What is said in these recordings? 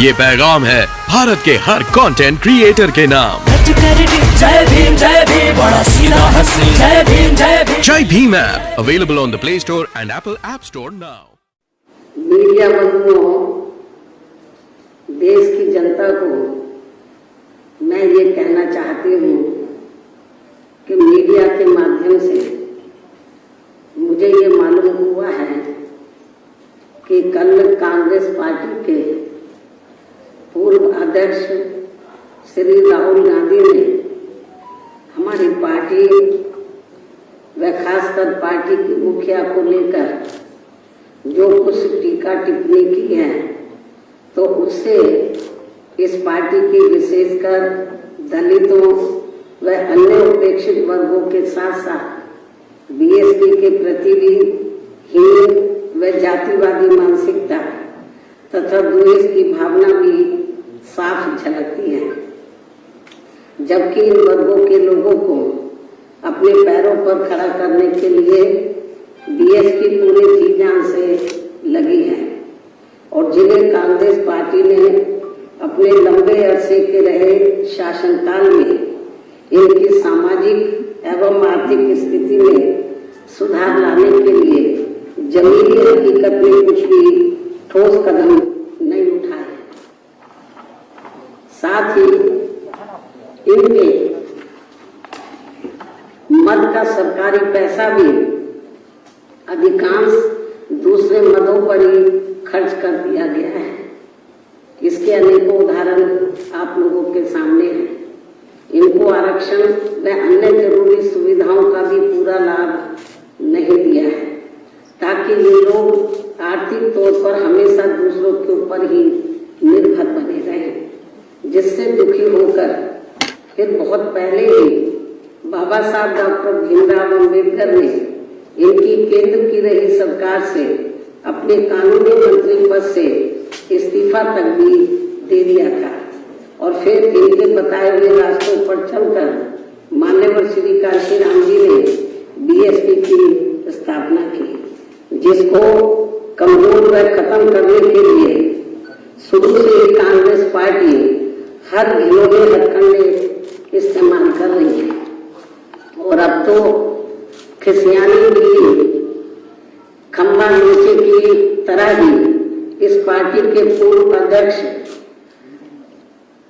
ये पैगाम है भारत के हर कंटेंट क्रिएटर के नाम। जय भीम बड़ा सीधा हंसी। जय भीम जय Bhim app available on the play store and Apple app store now. Media बंधुओं, देश की जनता को मैं ये कहना चाहती हूँ कि मीडिया के माध्यम से मुझे ये मालूम हुआ है कि कल कांग्रेस पार्टी के पूर्व अध्यक्ष श्री राहुल गांधी ने हमारी पार्टी व खासकर पार्टी की मुखिया को लेकर जो कुछ टीका टिप्पणी की है, तो उससे इस पार्टी की विशेषकर दलितों व अन्य उपेक्षित वर्गों के साथ साथ बीएसपी के प्रति भी हीन व जातिवादी मानसिकता तथा द्वेष की भावना भी साफ झलकती है। जबकि इन वर्गों के लोगों को अपने पैरों पर खड़ा करने के लिए बीएसपी पूरे जी जान से लगी है और जिन्हें कांग्रेस पार्टी ने अपने लंबे अरसे के रहे शासनकाल में इनकी सामाजिक एवं आर्थिक स्थिति में सुधार लाने के लिए जमीनी हकीकत में कुछ भी ठोस कदम नहीं उठाए। साथ ही इनके मद का सरकारी पैसा भी अधिकांश दूसरे मदों पर ही खर्च कर दिया गया है। इसके अनेकों उदाहरण आप लोगों के सामने हैं। इनको आरक्षण व अन्य जरूरी सुविधाओं का भी पूरा लाभ नहीं दिया है ताकि ये लोग आर्थिक तौर पर हमेशा दूसरों के ऊपर ही निर्भर बने रहे, जिससे दुखी होकर फिर बहुत पहले ही बाबा साहब डॉक्टर भीमराव अम्बेडकर ने इनकी केंद्र की रही सरकार से अपने कानूनी मंत्री पद से इस्तीफा तक भी दे दिया था और फिर इनके बताए हुए रास्तों पर चलकर मान्यवर श्री काशीराम जी ने बीएसपी की स्थापना की, जिसको कमजोर व खत्म करने के लिए शुरू से ही कांग्रेस पार्टी हर घिनौने हथकंडे इस्तेमाल कर रही है और अब तो खिसियानी भी खंबा नीचे की तरह ही इस पार्टी के पूर्व अध्यक्ष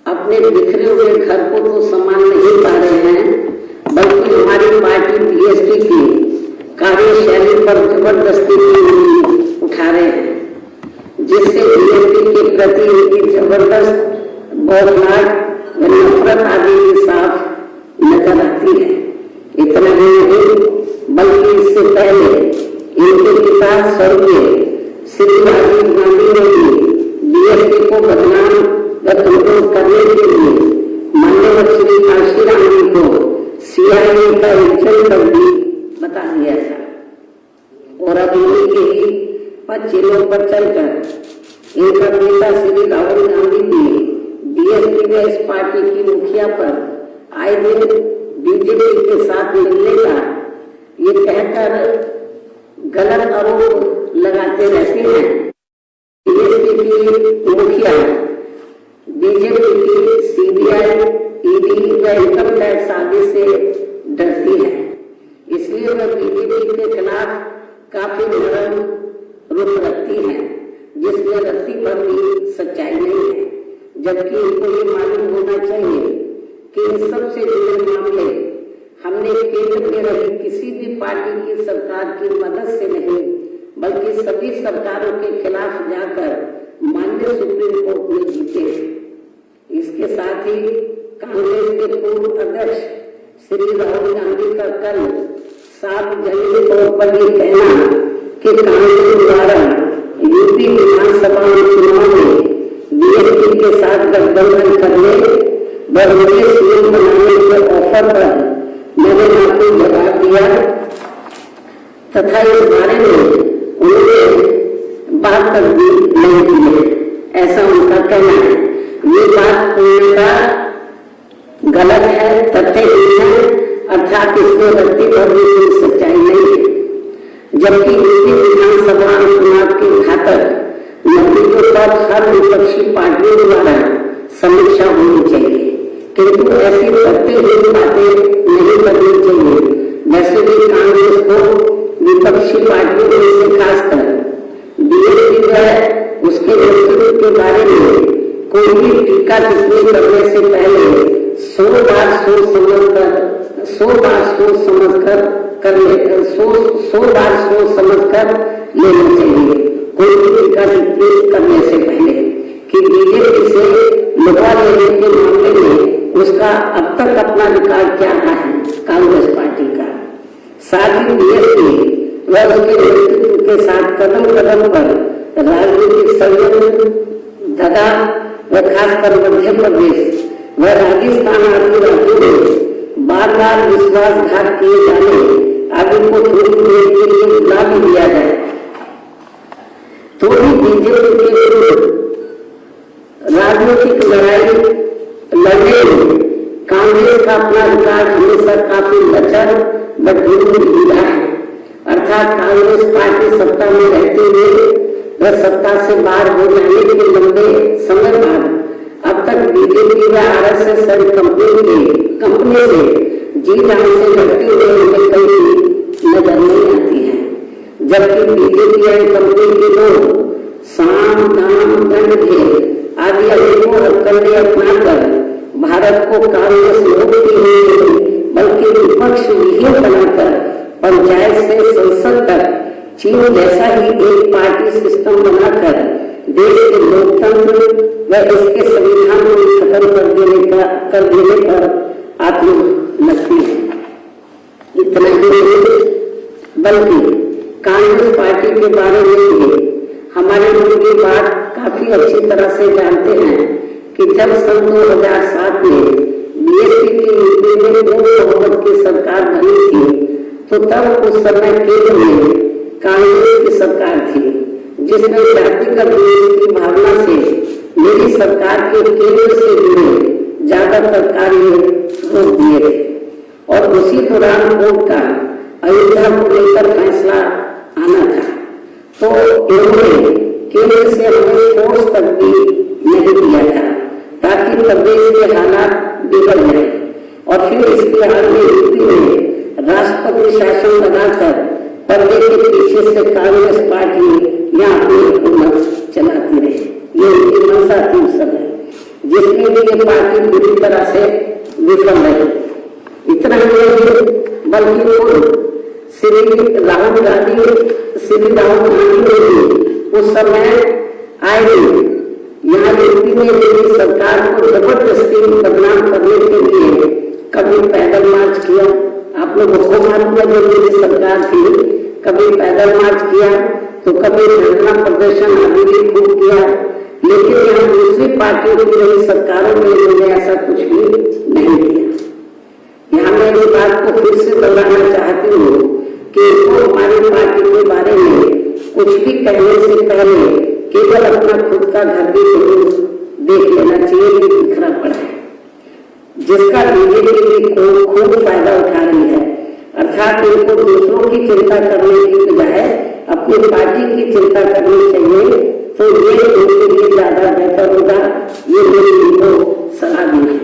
अपने बिखरे हुए घर को तो संभाल नहीं पा रहे हैं, बल्कि हमारी पार्टी बीएसपी की कार्यशैली पर जबरदस्ती की उठा रहे हैं, जिससे बीएसपी के प्रति इनकी जबरदस्त बौखलाहट व नफरत आदि की साफ नजर आती है। इतना ही नहीं, बल्कि इससे पहले इनके पिता स्वर्गीय श्री राजीव गांधी ने भी बीएसपी को बदनाम व कमजोर करने के लिए मान्यवर श्री काशीराम जी को सीआईए का एजेंट भी बता दिया था और अब इन्हीं के ही पच्चीनों पर चलकर इनका बेटा श्री राहुल गांधी भी बीएसपी व इस पार्टी की मुखिया पर आए दिन बीजेपी के साथ मिलने का ये कहकर गलत आरोप लगाते रहते हैं। बीएसपी की मुखिया बीजेपी की सीबीआई, ईडी व इनकम टैक्स आदि से डरती है, इसलिए वह बीजेपी के खिलाफ काफी नरम रुख रखती है, जिसमें रत्ती पर भी सच्चाई नहीं है। जबकि इनको ये मालूम होना चाहिए कि इन सब से जुड़े मामले हमने केंद्र में रही किसी भी पार्टी की सरकार की मदद से नहीं, बल्कि सभी सरकारों के खिलाफ जाकर माननीय सुप्रीम कोर्ट में जीते। इसके साथ ही कांग्रेस के पूर्व अध्यक्ष श्री राहुल गांधी का कल सार्वजनिक तौर पर ये कहना कि कांग्रेस द्वारा यूपी विधानसभा चुनाव में बीएसपी के साथ गठबंधन करने व मुझे सीएम बनाने के ऑफर पर मैंने ना कोई जवाब दिया तथा इस बारे में उन्होंने बात तक भी नहीं की है, ऐसा उनका कहना है। ये बात पूर्णतः गलत है, तथ्यहीन है, अर्थात इसमें रत्ती भर भी कोई सच्चाई नहीं है। जबकि यूपी विधानसभा चुनाव की खातर नतीजों पर वक्त हर विपक्षी पार्टियों द्वारा समीक्षा होनी चाहिए, किंतु ऐसी करते हुए बातें नहीं करनी चाहिए जैसे कि कांग्रेस को विपक्षी पार्टियों में से खासकर बीएसपी जो है उसके नेतृत्व के बारे में कोई भी टीका टिप्पणी करने से पहले 100 बार सोच समझ कर लेना चाहिए, कोई भी टीका टिप्पणी करने से पहले कि बीजेपी से लुभा लेने के मामले में उसका अब तक अपना रिकॉर्ड क्या रहा है कांग्रेस पार्टी का। साथ ही बीएसपी व उसके नेतृत्व के साथ कदम कदम पर राजनीतिक संयंत्र दगा व खासकर मध्य प्रदेश व राजस्थान आदि राज्यों में बार बार विश्वासघात किए जाने आदि को थोड़ी देर के लिए बुला भी दिया जाए तो भी बीजेपी के विरुद्ध राजनीतिक लड़ाई लड़ने में कांग्रेस का अपना रिकॉर्ड हमेशा काफी लचर व ढीला है। अर्थात कांग्रेस पार्टी सत्ता में रहते हुए व सत्ता से बाहर हो जाने के लंबे समय बाद अब तक बीजेपी व आरएसएस कंपनी से जी जान से लड़ती हुई हमें कहीं नजर नहीं आती है, जबकि बीजेपी एंड कंपनी के लोग साम दाम दंड भेद आदि अनेकों हथकंडे अपनाकर भारत को कांग्रेस मुक्ति नहीं बल्कि विपक्ष विहीन बनाकर पंचायत से संसद तक चीन जैसा ही एक पार्टी सिस्टम बनाकर देश के लोकतंत्र व इसके संविधान को खत्म कर देने पर आत्म लगती है। इतना ही नहीं बल्कि कांग्रेस पार्टी के बारे में भी हमारे लोग ये बात काफी अच्छी तरह से जानते हैं कि जब सन 2007 में बीएसपी की यूपी में बहुमत की सरकार बनी थी तो तब उस समय केंद्र में कांग्रेस की सरकार थी जिसने जातिगत विरोध की भावना से मेरी सरकार के केंद्र से जुड़े ज्यादातर कार्य रोक दिए थे और उसी दौरान कोर्ट का अयोध्या को लेकर फैसला आना था तो इन्होंने केंद्र से हमें फोर्स तक भी नहीं दिया था ताकि प्रदेश के हालात बिगड़ जाए और फिर इसके आगे यूपी में राष्ट्रपति शासन लगाकर पर्दे के पीछे से कांग्रेस पार्टी यहाँ अपनी हुकूमत चलाती रही। ये उनकी मंशा थी उस समय जिसमें भी ये पार्टी पूरी तरह से विफल रही। इतना ही नहीं बल्कि श्री राहुल गांधी ने भी उस समय आए यहाँ यूपी में मेरी सरकार को जबरदस्ती बदनाम करने के लिए कभी पैदल मार्च किया, आप लोगों को मालूम है जो मेरी सरकार थी, कभी पैदल मार्च किया तो कभी धरना प्रदर्शन आदि भी खूब किया, लेकिन यहाँ दूसरी पार्टियों की रही सरकारों में इन्होंने ऐसा कुछ भी नहीं किया। यहाँ मैं इस बात को फिर से दोहराना चाहती हूँ कि वो हमारी पार्टी के बारे में कुछ भी कहने से पहले केवल अपना खुद का घर भी देख लेना चाहिए कि बिखरा पड़ा है, जिसका बीजेपी भी खूब फायदा उठा रही है। अर्थात इनको दूसरों की चिंता करने की बजाय अपनी पार्टी की चिंता करनी चाहिए, तो ये उनके लिए ज्यादा बेहतर होगा। ये मेरी इनको सलाह दी है।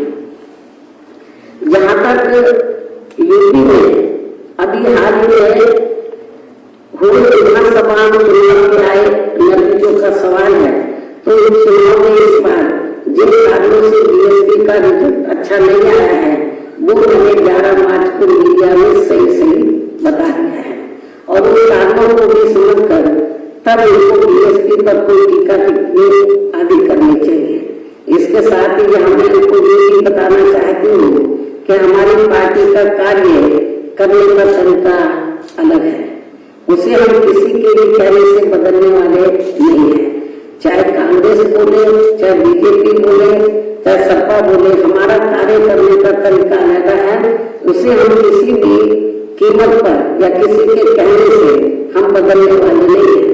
जहां तक यूपी में अभी हाल ही में हुए विधानसभा चुनाव के आए नतीजों का सवाल है, तो इन चुनाव में इस बार जिन कारणों से बीएसपी का रिजल्ट अच्छा नहीं आया है वो मैंने 11 मार्च को मीडिया में सही बता दिया है और उन कारणों को भी समझकर तब इनको बीएसपी पर कोई टीका टिप्पणी आदि करनी चाहिए। इसके साथ ही यहाँ मैं इनको ये भी बताना चाहती हूँ कि हमारी पार्टी का कार्य करने का तरीका अलग है, उसे हम किसी के भी कहने से बदलने वाले नहीं है। चाहे कांग्रेस बोले, चाहे बीजेपी बोले, चाहे सपा बोले, हमारा कार्य करने का तरीका अलग है। उसे हम किसी भी कीमत पर या किसी के कहने से हम बदलने वाले नहीं है।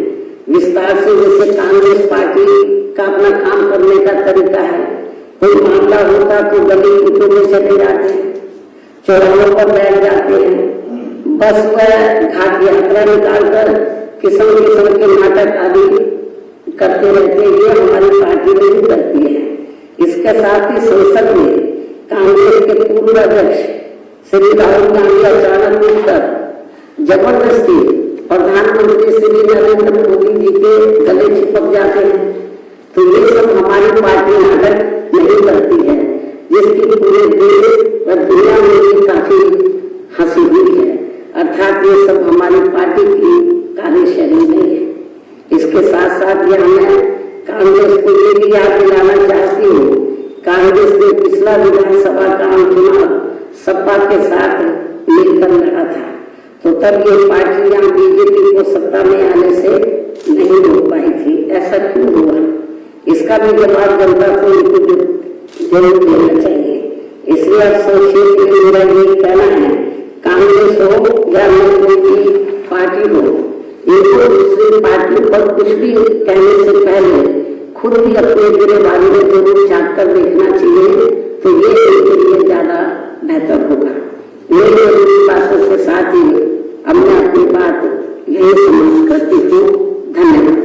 विस्तार से जैसे कांग्रेस पार्टी का अपना काम करने का तरीका है, कोई मामला होता तो गली कूचों में चले जाते हैं, चौराहों पर बैठ जाते हैं, बस व घाट यात्रा निकालकर किस्म किस्म के नाटक आदि करते रहते हैं, ये हमारी पार्टी नहीं करती है। इसके साथ ही संसद में कांग्रेस के पूर्व अध्यक्ष श्री राहुल गांधी अचानक उठकर जबरदस्ती प्रधानमंत्री श्री नरेंद्र मोदी जी के गले चिपक जाते हैं। तो ये सब हमारी पार्टी नाटक नहीं करती है, जिसकी पूरे देश और दुनिया में भी काफी हंसी हुई है। अर्थात ये सब हमारी पार्टी की कार्यशैली नहीं है। इसके साथ साथ ये मैं कांग्रेस को ये भी याद दिलाना चाहती हूँ, कांग्रेस ने पिछला विधानसभा का चुनाव सपा के साथ मिलकर लड़ा था, तो तब ये पार्टियां बीजेपी को सत्ता में आने से नहीं रोक पाई थी। ऐसा क्यों हुआ, इसका भी जवाब जनता को जरूर देना चाहिए। इसलिए अब संक्षेप में मेरा ये कहना है, कांग्रेस हो या कोई भी पार्टी हो, एक दूसरी पार्टी पर कुछ भी कहने से पहले खुद भी अपने गिरेबानी में जरूर झांक कर देखना चाहिए, तो ये उनके लिए ज्यादा बेहतर होगा। मेरी बातों के साथ ही अब मैं अपनी बात यही समाप्त करती हूँ। धन्यवाद।